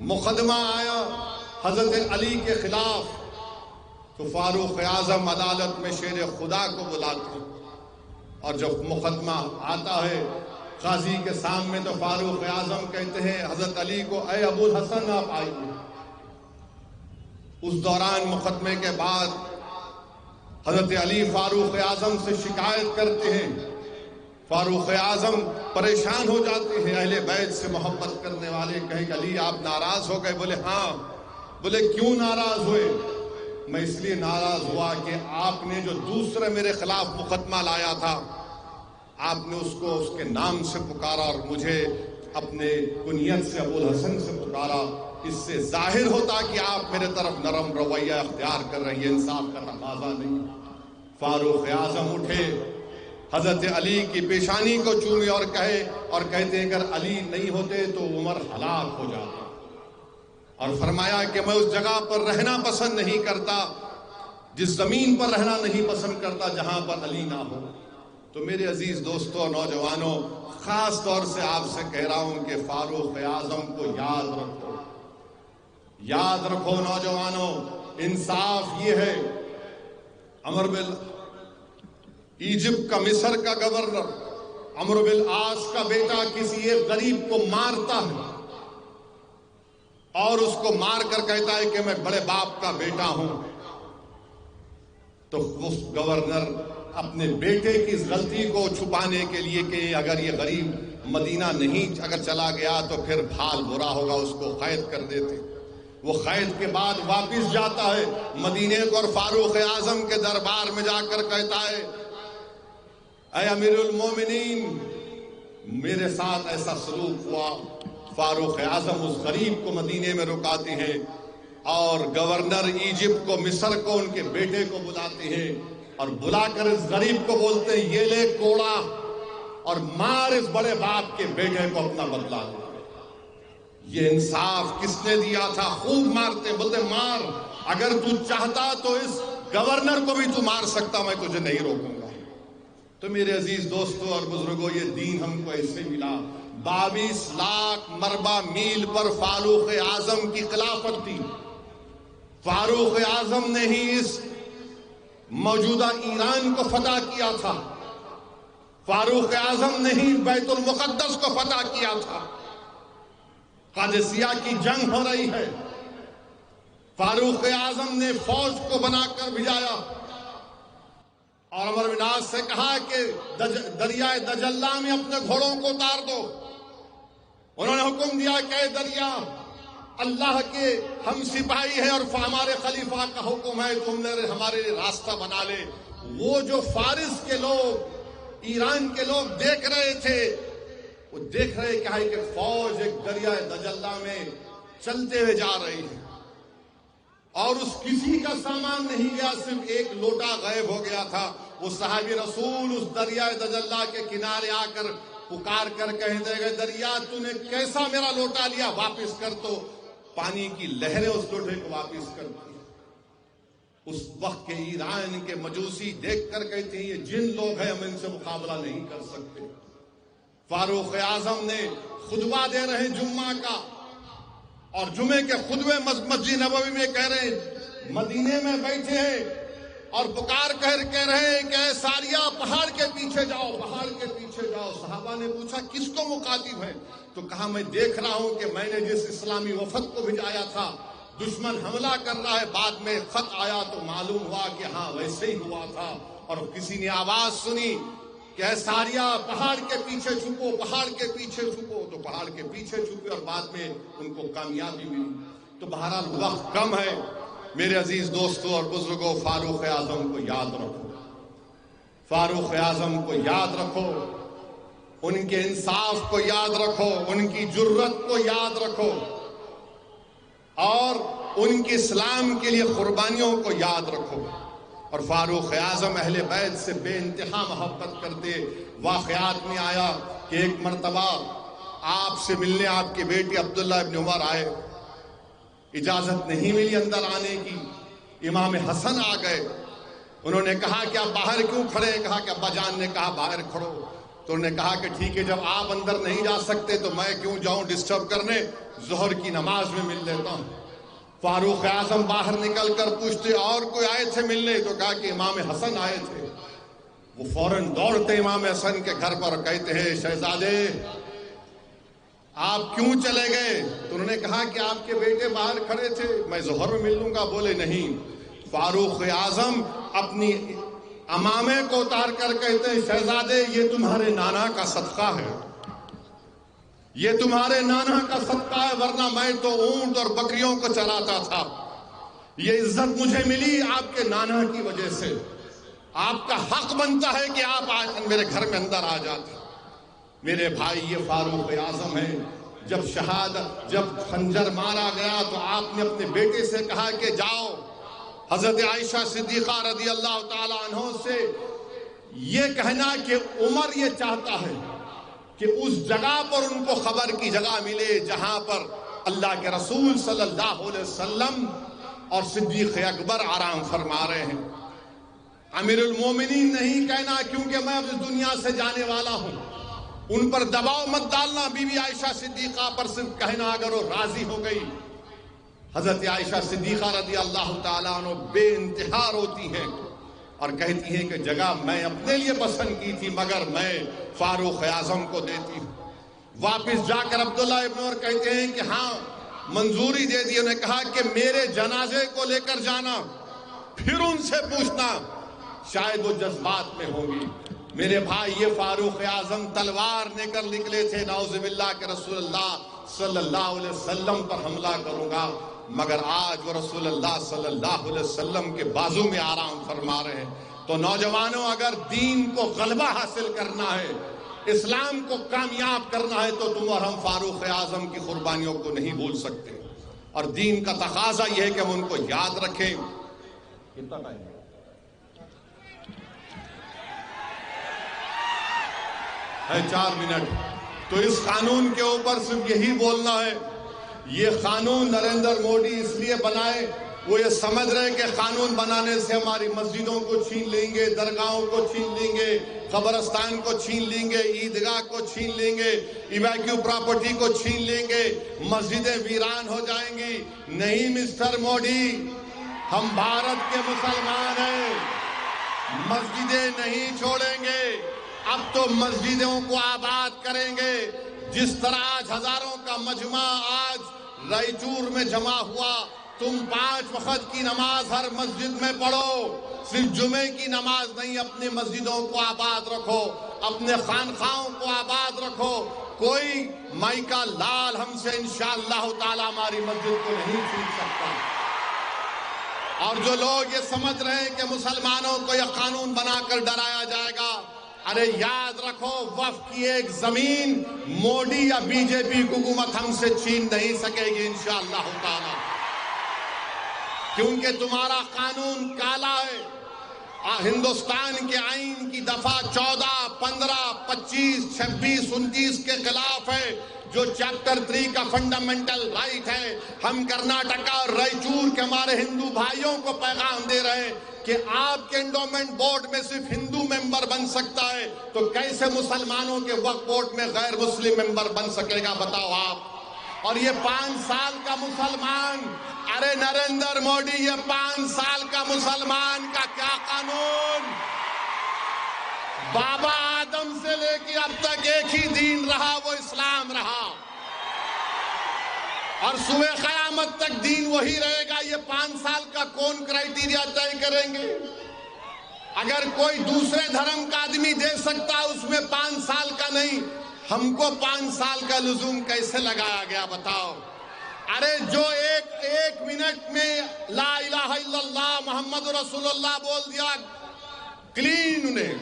مقدمہ آیا حضرت علی کے خلاف تو فاروق اعظم عدالت میں شیر خدا کو بلاتے، اور جب مقدمہ آتا ہے قاضی کے سامنے تو فاروق اعظم کہتے ہیں حضرت علی کو، اے ابو الحسن آپ آئیے۔ اس دوران مقدمے کے بعد حضرت علی فاروق اعظم سے شکایت کرتے ہیں، فاروق اعظم پریشان ہو جاتے ہیں۔ اہل بیت سے محبت کرنے والے کہیں کہ علی آپ ناراض ہو گئے؟ بولے ہاں۔ بولے کیوں ناراض ہوئے؟ میں اس لیے ناراض ہوا کہ آپ نے جو دوسرے میرے خلاف مقدمہ لایا تھا، آپ نے اس کو اس کے نام سے پکارا اور مجھے اپنے کنیت سے ابو الحسن سے پکارا۔ اس سے ظاہر ہوتا کہ آپ میرے طرف نرم رویہ اختیار کر رہے ہیں، انصاف کا تقاضا نہیں۔ فاروق اعظم اٹھے، حضرت علی کی پیشانی کو چومے اور کہتے ہیں اگر علی نہیں ہوتے تو عمر ہلاک ہو جاتا، اور فرمایا کہ میں اس جگہ پر رہنا پسند نہیں کرتا، جس زمین پر رہنا نہیں پسند کرتا جہاں پر علی نہ ہو۔ تو میرے عزیز دوستوں اور نوجوانوں، خاص طور سے آپ سے کہہ رہا ہوں کہ فاروق اعظم کو یاد رکھو، یاد رکھو نوجوانوں۔ انصاف یہ ہے، عمرو بن ایجپٹ کا، مصر کا گورنر عمرو بن العاص کا بیٹا کسی ایک غریب کو مارتا ہے اور اس کو مار کر کہتا ہے کہ میں بڑے باپ کا بیٹا ہوں، تو اس گورنر اپنے بیٹے کی اس غلطی کو چھپانے کے لیے کہ اگر یہ غریب مدینہ نہیں اگر چلا گیا تو پھر حال برا ہوگا، اس کو قید کر دیتے۔ وہ قید کے بعد واپس جاتا ہے مدینے کو اور فاروق اعظم کے دربار میں جا کر کہتا ہے، اے امیر المومنین، میرے ساتھ ایسا سلوک ہوا۔ فاروق اعظم اس غریب کو مدینے میں رکاتے ہیں اور گورنر ایجپٹ کو، مصر کو، ان کے بیٹے کو بلاتے ہیں اور بلا کر اس غریب کو بولتے ہیں یہ لے کوڑا اور مار اس بڑے باپ کے بیٹے کو، اپنا بدلہ لے۔ یہ انصاف کس نے دیا تھا؟ خوب مارتے، بولتے مار، اگر تو چاہتا تو اس گورنر کو بھی تو مار سکتا، میں تجھے نہیں روکوں گا۔ تو میرے عزیز دوستوں اور بزرگوں، یہ دین ہم کو ایسے ملا۔ 22 لاکھ مربع میل پر فاروق اعظم کی خلافت تھی۔ فاروق اعظم نے ہی اس موجودہ ایران کو فتح کیا تھا، فاروق اعظم نے ہی بیت المقدس کو فتح کیا تھا۔ قادسیہ کی جنگ ہو رہی ہے، فاروق اعظم نے فوج کو بنا کر بھجایا اور عمر بن العاص سے کہا کہ دریائے دجلہ میں اپنے گھوڑوں کو اتار دو۔ انہوں نے حکم دیا کہ دریا، اللہ کے ہم سپاہی ہیں اور ہمارے خلیفہ کا حکم ہے، تم نے ہمارے لیے راستہ بنا لے۔ وہ جو فارس کے لوگ، ایران کے لوگ دیکھ رہے تھے، وہ دیکھ رہے کیا ہے کہ فوج ایک دریائے دجلہ میں چلتے ہوئے جا رہی ہے اور اس کسی کا سامان نہیں گیا، صرف ایک لوٹا غائب ہو گیا تھا۔ وہ صحابی رسول اس دریائے دجلہ کے کنارے آ کر پکار کر کہتے گئے، دریا تو نے کیسا میرا لوٹا لیا، واپس کر۔ تو پانی کی لہریں اس لوٹے کو واپس کرتی۔ اس وقت کے ایران کے مجوسی دیکھ کر کہتے ہیں یہ جن لوگ ہیں، ہم ان سے مقابلہ نہیں کر سکتے۔ فاروق اعظم نے خطبہ دے رہے جمعہ کا، اور جمعے کے خطبے مسجد نبوی میں کہہ رہے ہیں، مدینے میں بیٹھے ہیں اور پکار کہہ رہے ہیں کہ اے ساریہ پہاڑ کے پیچھے جاؤ، پہاڑ کے پیچھے جاؤ۔ صحابہ نے پوچھا کس کو مخاطب ہے؟ تو کہا میں دیکھ رہا ہوں کہ میں نے جس اسلامی وفد کو بھجایا تھا، دشمن حملہ کر رہا ہے، بعد میں خط آیا تو معلوم ہوا کہ ہاں ویسے ہی ہوا تھا۔ اور کسی نے آواز سنی کہ اے ساریہ پہاڑ کے پیچھے چھپو، پہاڑ کے پیچھے چھپو، تو پہاڑ کے پیچھے چھپے اور بعد میں ان کو کامیابی ملی۔ تو بہرحال وقت کم ہے میرے عزیز دوستوں اور بزرگوں، فاروق اعظم کو یاد رکھو، فاروق اعظم کو یاد رکھو، ان کے انصاف کو یاد رکھو، ان کی جرت کو یاد رکھو، اور ان کی اسلام کے لیے قربانیوں کو یاد رکھو۔ اور فاروق اعظم اہل بیت سے بے انتہا محبت کرتے۔ واقعات میں آیا کہ ایک مرتبہ آپ سے ملنے آپ کے بیٹے عبداللہ ابن عمر آئے، اجازت نہیں ملی اندر آنے کی۔ امام حسن آ گئے، انہوں نے کہا کہ آپ باہر کیوں کھڑے؟ کہا کہ ابا جان نے کہا باہر کھڑو۔ تو انہوں نے کہا کہ ٹھیک ہے، جب آپ اندر نہیں جا سکتے تو میں کیوں جاؤں ڈسٹرب کرنے، ظہر کی نماز میں مل لیتا ہوں۔ فاروق اعظم باہر نکل کر پوچھتے اور کوئی آئے تھے ملنے؟ تو کہا کہ امام حسن آئے تھے۔ وہ فوراً دوڑتے امام حسن کے گھر پر، کہتے ہیں شہزادے آپ کیوں چلے گئے؟ تو انہوں نے کہا کہ آپ کے بیٹے باہر کھڑے تھے، میں ظہر میں مل لوں گا۔ بولے نہیں۔ فاروق اعظم اپنی امامے کو اتار کر کہتے ہیں شہزادے یہ تمہارے نانا کا صدقہ ہے، یہ تمہارے نانا کا صدقہ ہے، ورنہ میں تو اونٹ اور بکریوں کو چراتا تھا۔ یہ عزت مجھے ملی آپ کے نانا کی وجہ سے، آپ کا حق بنتا ہے کہ آپ آج میرے گھر میں اندر آ جاتے۔ میرے بھائی یہ فاروق اعظم ہے۔ جب خنجر مارا گیا تو آپ نے اپنے بیٹے سے کہا کہ جاؤ حضرت عائشہ صدیقہ رضی اللہ تعالی عنہ سے یہ کہنا کہ عمر یہ چاہتا ہے کہ اس جگہ پر ان کو خبر کی جگہ ملے جہاں پر اللہ کے رسول صلی اللہ علیہ وسلم اور صدیق اکبر آرام فرما رہے ہیں۔ امیر المومنین نہیں کہنا کیونکہ میں اب اس دنیا سے جانے والا ہوں، ان پر دباؤ مت ڈالنا۔ بی بی عائشہ صدیقہ پر صرف کہنا اگر وہ راضی ہو گئی۔ حضرت عائشہ صدیقہ رضی اللہ تعالیٰ عنہ بے انتہا روتی ہیں اور کہتی ہیں کہ جگہ میں اپنے لیے پسند کی تھی مگر میں فاروق اعظم کو دیتی ہوں۔ واپس جا کر عبداللہ ابن عمر کہتے ہیں کہ ہاں منظوری دے دی۔ انہوں نے کہا کہ میرے جنازے کو لے کر جانا، پھر ان سے پوچھنا، شاید وہ جذبات میں ہوں گی۔ میرے بھائی یہ فاروق اعظم تلوار لے کر نکلے تھے، نعوذ باللہ کہ رسول اللہ صلی اللہ علیہ وسلم پر حملہ کروں گا، مگر آج وہ رسول اللہ صلی اللہ علیہ وسلم کے بازو میں آرام فرما رہے ہیں۔ تو نوجوانوں اگر دین کو غلبہ حاصل کرنا ہے، اسلام کو کامیاب کرنا ہے تو تم اور ہم فاروق اعظم کی قربانیوں کو نہیں بھول سکتے، اور دین کا تقاضا یہ ہے کہ ہم ان کو یاد رکھیں۔ کتنا ٹائم ہے؟ 4 منٹ۔ تو اس قانون کے اوپر صرف یہی بولنا ہے، یہ قانون نریندر مودی اس لیے بنائے، وہ یہ سمجھ رہے کہ قانون بنانے سے ہماری مسجدوں کو چھین لیں گے، درگاہوں کو چھین لیں گے، قبرستان کو چھین لیں گے، عیدگاہ کو چھین لیں گے، ایویکیو پراپرٹی کو چھین لیں گے، مسجدیں ویران ہو جائیں گی۔ نہیں مسٹر مودی، ہم بھارت کے مسلمان ہیں، مسجدیں نہیں چھوڑیں گے، اب تو مسجدوں کو آباد کریں گے۔ جس طرح آج ہزاروں کا مجمع آج رائچور میں جمع ہوا، تم 5 وقت کی نماز ہر مسجد میں پڑھو، صرف جمعے کی نماز نہیں، اپنی مسجدوں کو آباد رکھو، اپنے خانقاہوں کو آباد رکھو۔ کوئی مائی کا لال ہم سے انشاءاللہ تعالی ہماری مسجد کو نہیں چھین سکتا۔ اور جو لوگ یہ سمجھ رہے ہیں کہ مسلمانوں کو یہ قانون بنا کر ڈرایا جائے گا، ارے یاد رکھو وقف کی ایک زمین مودی یا بی جے پی حکومت ہم سے چھین نہیں سکے گی انشاءاللہ تعالی، کیونکہ تمہارا قانون کالا ہے۔ ہندوستان کے آئین کی دفعہ 14، 15، 25، 26، 29 کے خلاف ہے، جو چیپٹر 3 کا فنڈامنٹل رائٹ ہے۔ ہم کرناٹکا اور رائچور کے ہمارے ہندو بھائیوں کو پیغام دے رہے ہیں کہ آپ کے انڈومنٹ بورڈ میں صرف ہندو ممبر بن سکتا ہے، تو کیسے مسلمانوں کے وقف بورڈ میں غیر مسلم ممبر بن سکے گا بتاؤ آپ؟ اور یہ 5 سال کا مسلمان، ارے نریندر مودی یہ 5 سال کا مسلمان کا کیا قانون؟ بابا آدم سے لے کے اب تک ایک ہی دین رہا، وہ اسلام رہا، اور صبح قیامت تک دین وہی رہے گا۔ یہ 5 سال کا کون کرائیٹیریا طے کریں گے؟ اگر کوئی دوسرے دھرم کا آدمی دے سکتا اس میں 5 سال کا نہیں، ہم کو 5 سال کا لزوم کیسے لگایا گیا بتاؤ؟ ارے جو ایک منٹ میں لا الہ الا اللہ محمد رسول اللہ بول دیا، کلین انہیں